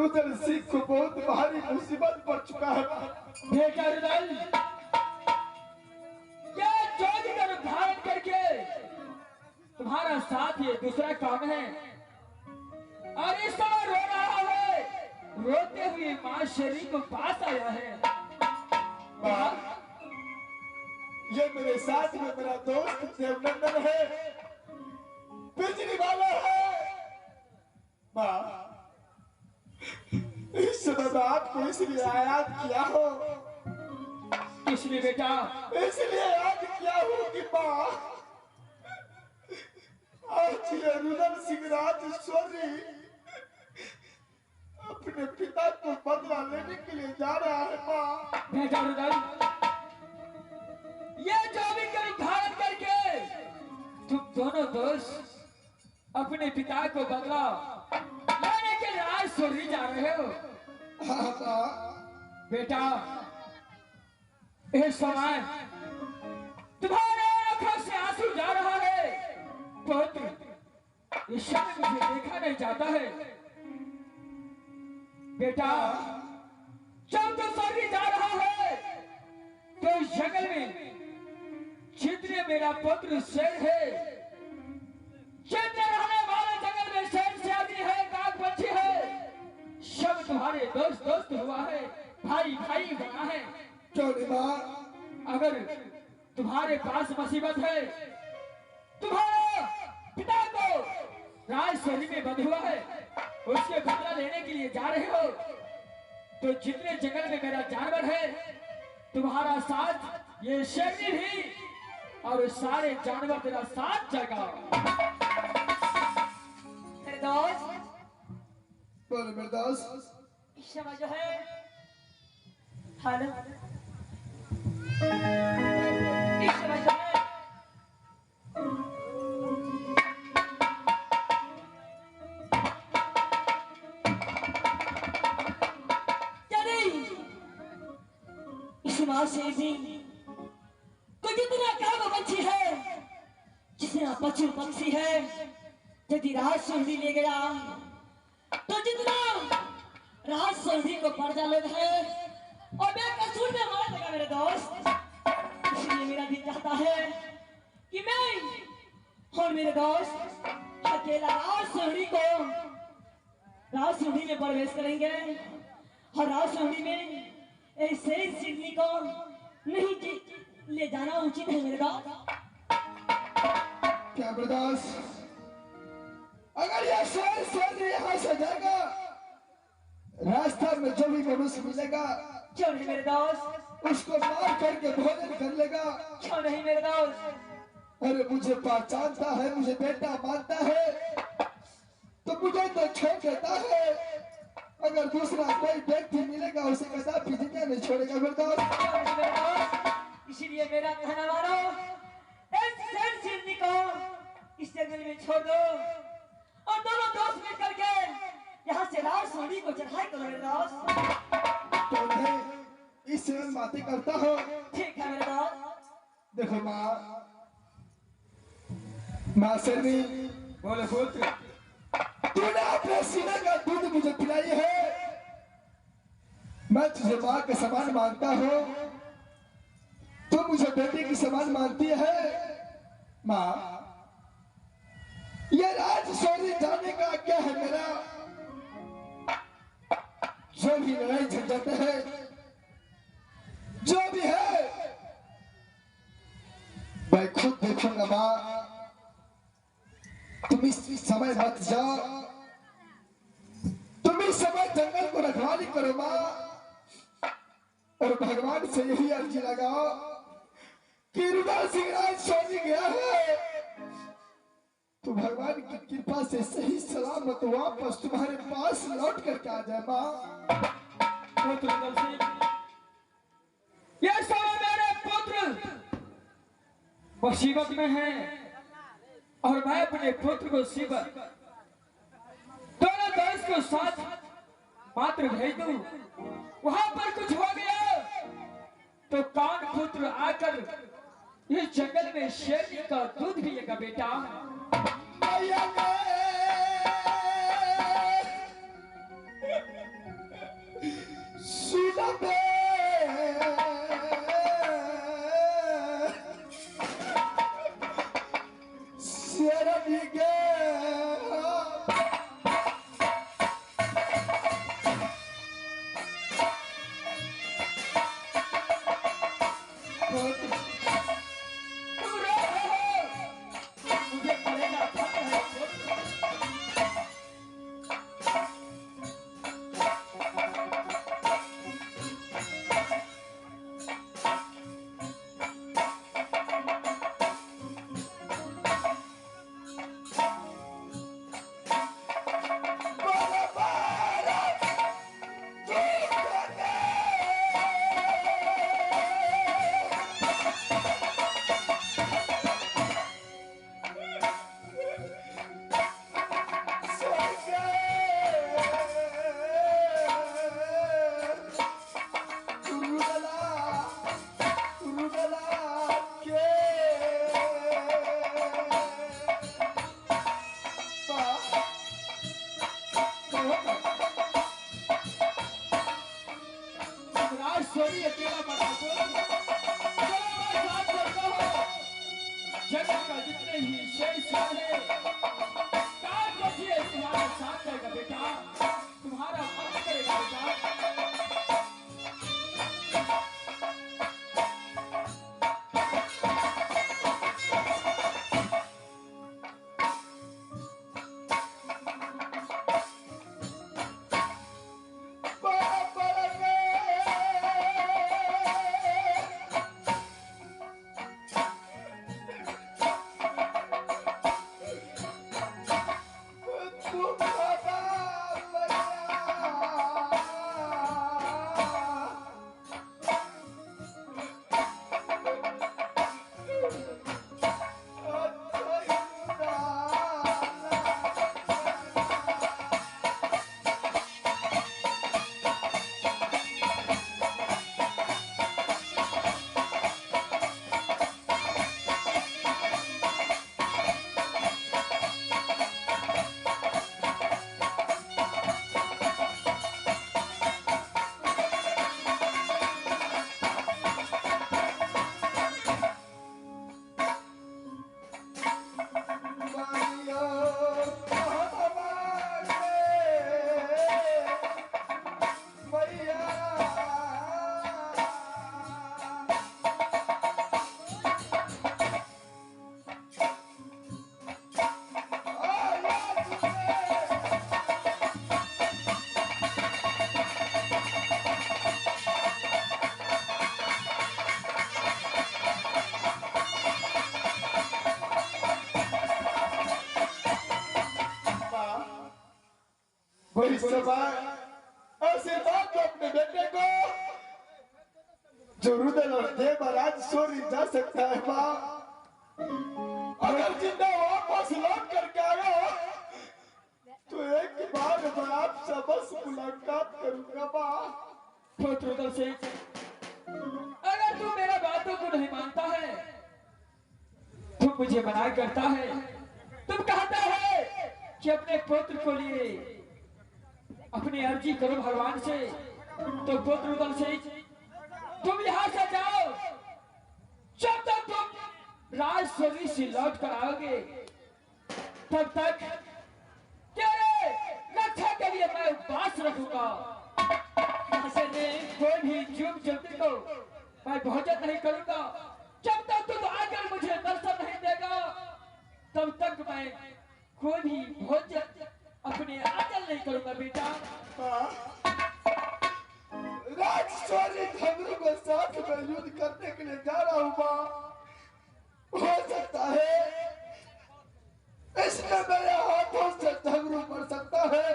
रुदल सिंह को बहुत भारी मुसीबत पड़ चुका है। बेटा रुदल, क्या चौधरी का रूप धारण करके तुम्हारा साथ ये दूसरा काम है और इस समय रो रहा है। रोते हुए मां शरीर को पास आया है। मां, ये मेरे साथ में मेरा दोस्त देवनंदन है, बिजली वाला है। मां, इस समय मैं आपको इसलिए याद किया हो। किसने बेटा? इसलिए याद किया हो कि मां, आज ये रुदल सिंह राजेश्वरी अपने पिता को बदला लेने के लिए जा रहा है। मां, बेटा रुदल, ये जो भी करी धारण करके तुम दोनों दोस्त अपने पिता को बदला लेने के लिए आज सोरी जा रहे हो। हाँ, बेटा, इस समय तुम्हारे आंखों से आंसू जा रहा है। पुत्र, इस समय मुझे देखा नहीं जाता है। बेटा, जब तो सोरी जा रहा है तो इस जंगल में जितने मेरा पुत्र शेर है, जितने रहने वाले जंगल में शेर शादी है, ग-55 है, सब तुम्हारे दोस्त दोस्त हुआ है, भाई भाई बना है। चौधरी मां, अगर तुम्हारे पास मुसीबत है, तुम्हारा पिता को राजशरी में बंद हुआ है, उसके बदला लेने के लिए जा रहे हो, तो जितने जंगल में मेरा जानवर है, तुम्हारा साथ ये शेरनी भी और सारे जानवर तेरा साथ जाएगा। मेरे दोस्त, बोलो मेरे दोस्त। इस समय जो है हेलो, इस समय जो है क्या नहीं, इस माँ से भी कोई जितना काम बच्ची है, जितना पशु पक्षी है, यदि राज सुंदी ले गया तो जितना राज सुंदी को पर्दा लोग है और बेकसूर में मार देगा मेरे दोस्त। इसलिए मेरा दिल चाहता है कि मैं और मेरे दोस्त अकेला राज सुंदी में प्रवेश करेंगे और राज सुंदी में ऐसे सिडनी को नहीं ले जाना उचित है मेरे दोस्त। क्या बर्दाश्त? अगर यह शेर यहाँ से जाएगा, रास्ता में जो भी मनुष्य मिलेगा, क्यों नहीं मेरे दोस्त, उसको मार करके भोजन कर लेगा। क्यों नहीं मेरे दोस्त, अरे मुझे पहचानता है, मुझे बेटा मानता है, तो मुझे तो छोड़ देता है। अगर दूसरा कोई व्यक्ति मिलेगा, उसे कदापि जिंदा नहीं छोड़ेगा मेरे दोस्त। इसीलिए मेरा कहना मानो, इस शेर सिरनी को इस जंगल में छोड़ दो और दोनों दोस्त मिल करके यहाँ से राज सोनी को चढ़ाई करो मेरे दोस्त। तो मैं इस बातें करता हूँ। ठीक है मेरे दोस्त। देखो माँ शेरनी, बोले पुत्र, तूने अपने सीने का दूध मुझे पिलाई है, मैं तुझे माँ के समान मानता हूँ, तू मुझे बेटी की समान मानती है। माँ, ये राजशोरी जाने का क्या है मेरा? जो भी लड़ाई झंझट है, जो भी है, मैं खुद देखूंगा। माँ, तुम इस समय मत जाओ, तुम इस समय जंगल को रखवाली करो माँ, और भगवान से यही अर्जी लगाओ कि रुदल सिंह राजशोरी गया है तो भगवान की कृपा से सही सलामत वापस तुम्हारे पास लौट करके आ जाए माँ। पुत्र रुदल सिंह, ये समय मेरे पुत्र मुसीबत में है और मैं अपने पुत्र को सीबत दोनों दोस्त को साथ मात्र भेज दूं, वहां पर कुछ हो गया तो कौन पुत्र आकर इस जंगल में शेरनी का दूध पिएगा बेटा? छोरी अकेला मत आको, चलो मैं साथ चलता हूँ। जगह का जितने ही शेष है, काल बचिए तुम्हारा साथ रहेगा बेटा, तुम्हारा मत करेगा बेटा। इस समय आशीर्वाद दो अपने बेटे को, जो रुदल और देवराज सोरी जा सकता है माँ। अगर जिंदा वापस लौट करके आया तो एक बार मैं आपसे बस मुलाकात करूंगा माँ। रुदल से अगर तू मेरा बातों को नहीं मानता है, तुम मुझे मना करता है, तुम कहता है कि अपने पुत्र को लिए अपनी अर्जी करो भगवान से, तो पुत्र रुदल से तुम यहाँ से जाओ। जब तक तुम राजस्वरी से लौट कर आओगे तब तक तेरे रक्षा के लिए मैं उपवास रखूंगा। कोई भी जीव जंतु को मैं भोजन नहीं करूंगा। जब तक तुम आकर मुझे दर्शन नहीं देगा तब तक मैं कोई भी भोजन अपने आचल नहीं करूंगा बेटा। राजस्वरी झगड़ों को साथ में युद्ध करने के लिए जा रहा हूँ माँ। हो सकता है इसमें मेरे हाथों से झगड़ू पड़ सकता है,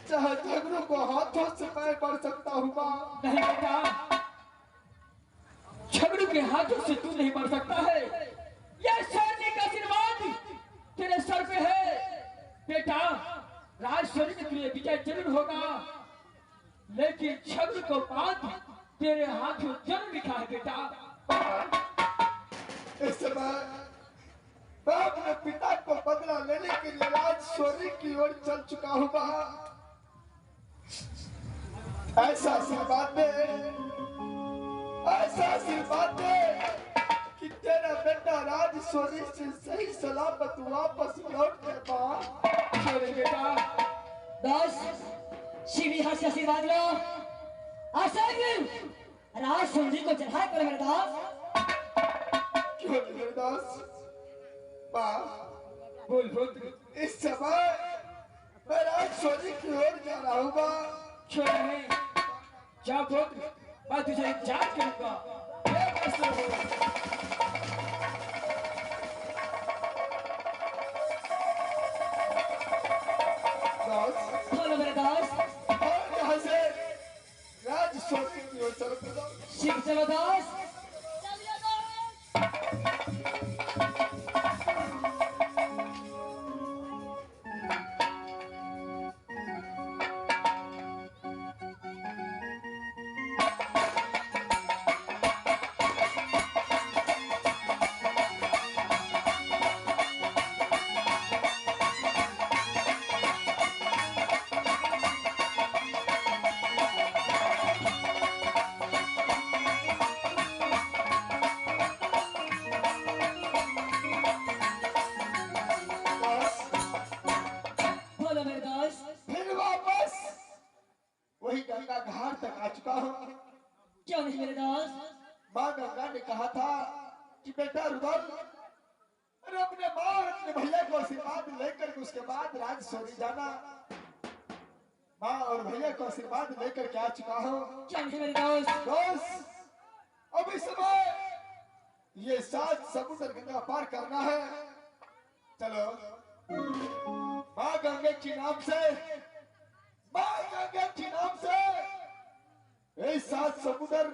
चाहे झगड़ू को हाथों से मैं पड़ सकता हूँ माँ। नहीं बेटा, झगड़ू के हाथों से तू नहीं पड़ सकता है। यह सैनिक का आशीर्वाद तेरे सर पे है बेटा। राजस्वरी के लिए विजय जरूर होगा, लेकिन झगड़ू को बात तेरे हाथों जरूर लिखा है बेटा। इस समय मैं अपने पिता को बदला लेने के लिए राजस्वरी की ओर चल चुका हूँ माँ। ऐसा आशीर्वाद दे, ऐसा आशीर्वाद दे कि तेरा बेटा राजस्वरी से सही सलामत वापस लौट कर माँ। बेटा बस शिवी हाथ से आशीर्वाद लो। राजसुंदरी को चढ़ाए कर मेरे दास। क्यों मेरे दास? माँ बोल पुत्र। इस समय मैं राजस्वरी की ओर जा रहा हूँ माँ। क्यों नहीं? जा पुत्र, मैं तुझे जांच करूंगा। बोलो मेरे दास। और यहाँ से राजस्वरी की ओर चलो। शिव चलो दास। फिर वापस वही गंगा घाट तक आ चुका हूँ। क्यों नहीं मेरे दोस्त? माँ गंगा ने कहा था कि बेटा रुदल, अरे अपने माँ और अपने भैया को आशीर्वाद लेकर के उसके बाद राजसौरी जाना। माँ और भैया को आशीर्वाद लेकर के आ चुका हूँ। क्यों नहीं मेरे दोस्त? दोस्त, अब इस समय ये 7 समुद्र गंगा पार करना है। चलो माँ गंगे के नाम से, माँ गंगे के नाम से ये 7 समुद्र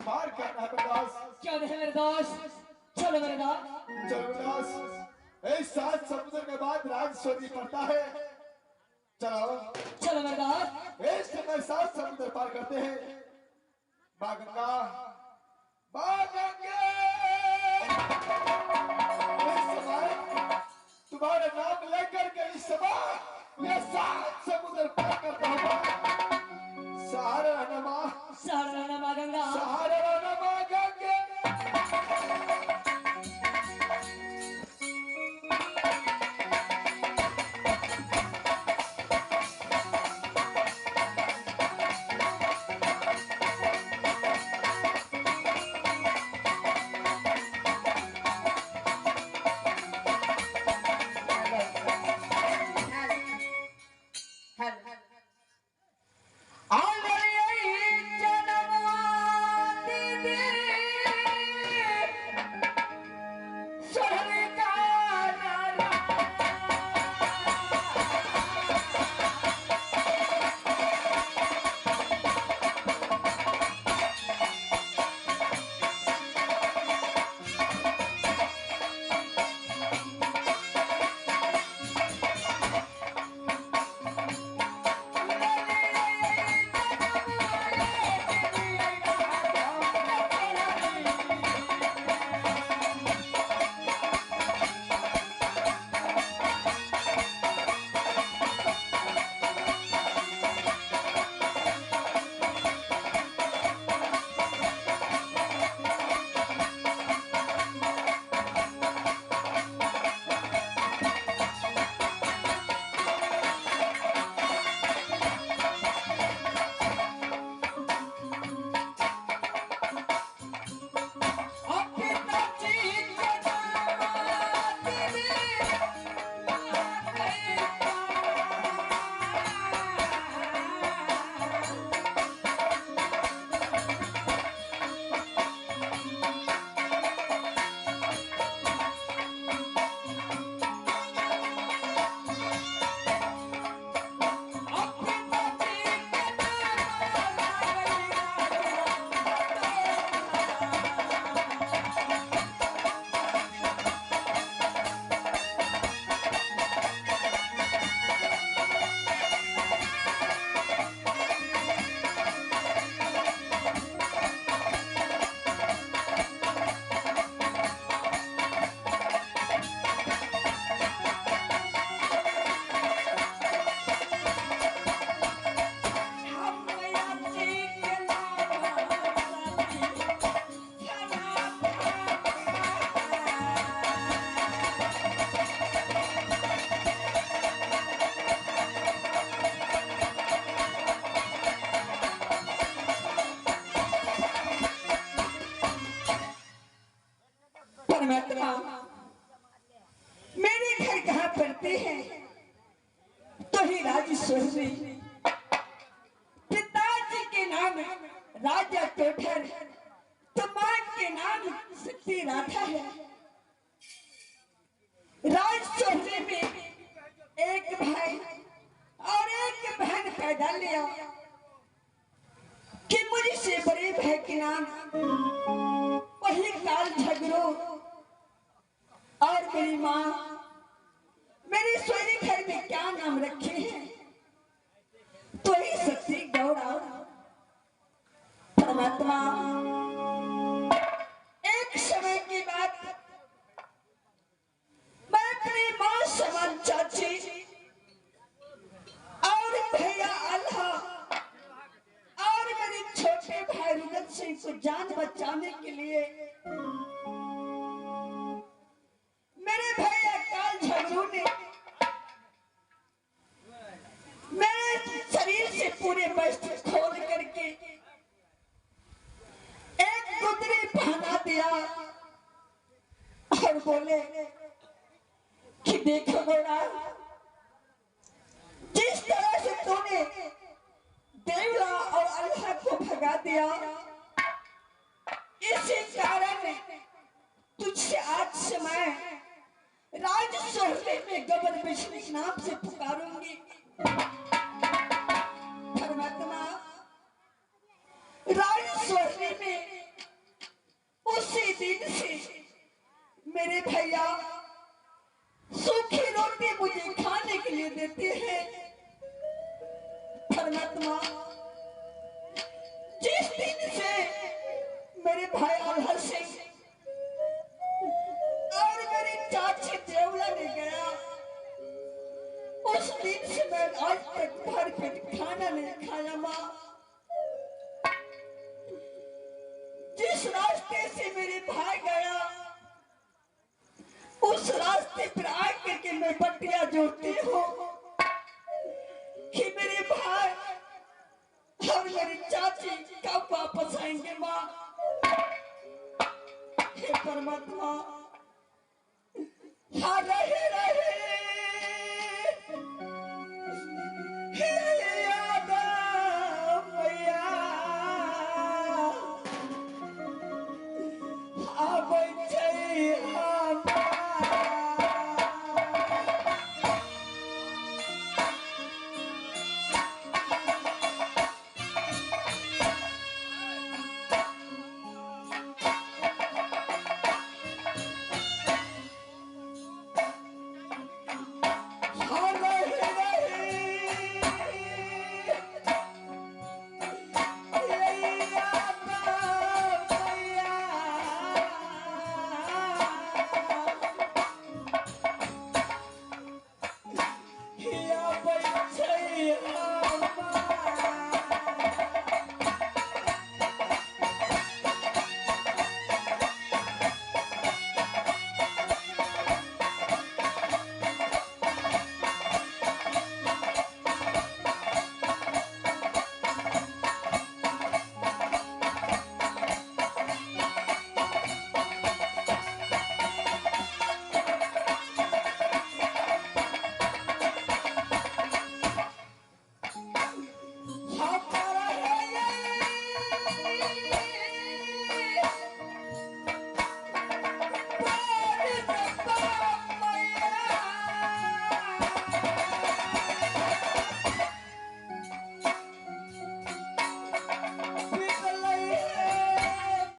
पार करना है दोस्त। क्यों नहीं मेरे दोस्त? चलो मेरे दोस्त। चलो दोस्त, ये 7 समुद्र के बाद राजस्वरी पड़ता है। चलो चलो मेरे दोस्त। इस समय 7 समुद्र पार करते हैं। माँ गंगा, माँ गंगे, इस समय तुम्हारे नाम लेकर के इस समय ये 7 समुद्र पार करता हूँ। सहारा रहना माँ, सहारा रहना माँ गंगा, सहारा रहना माँ गंगे। मेरे घर कहाँ पड़ते हैं? तो ही राजस्वरी, पिताजी के नाम राजा टोठर, तो मां के नाम शक्ति राधा है। राजस्वरी में एक भाई और एक बहन पैदा लिया कि मुझसे बड़े भाई के नाम वही काल झगड़ो और मेरी माँ मेरे सोने घर में क्या नाम रखे हैं, तो ही शक्ति गौड़ा। परमात्मा एक समय की बात, मैं अपनी माँ समान चाची और भैया आल्हा और मेरे छोटे भाई रुदल सिंह को जान बचाने के लिए मेरे भैया काल झगड़ू ने पूरे वस्त्र खोल करके एक गुदरी पहना दिया और बोले कि देखो गोरा, जिस तरह से तूने देवला और अल्लाह को भगा दिया, इसी कारण तुझसे आज से मैं राज सोहले में ग-55 के नाम से पुकारूंगी। परमात्मा, राज सोहले में उसी दिन से मेरे भैया सूखी रोटी मुझे खाने के लिए देते हैं। परमात्मा, जिस दिन से मेरे भाई आल्हा सिंह और मेरी चाची देवला ने गया, उस दिन से मैं आज तक भर पेट खाना नहीं खाया। माँ, जिस रास्ते से मेरे भाई गया, उस रास्ते पर आकर के मैं बटिया जोड़ती हूँ कि मेरे भाई और मेरी चाची कब वापस आएंगे। माँ, हे परमात्मा, हाँ रहे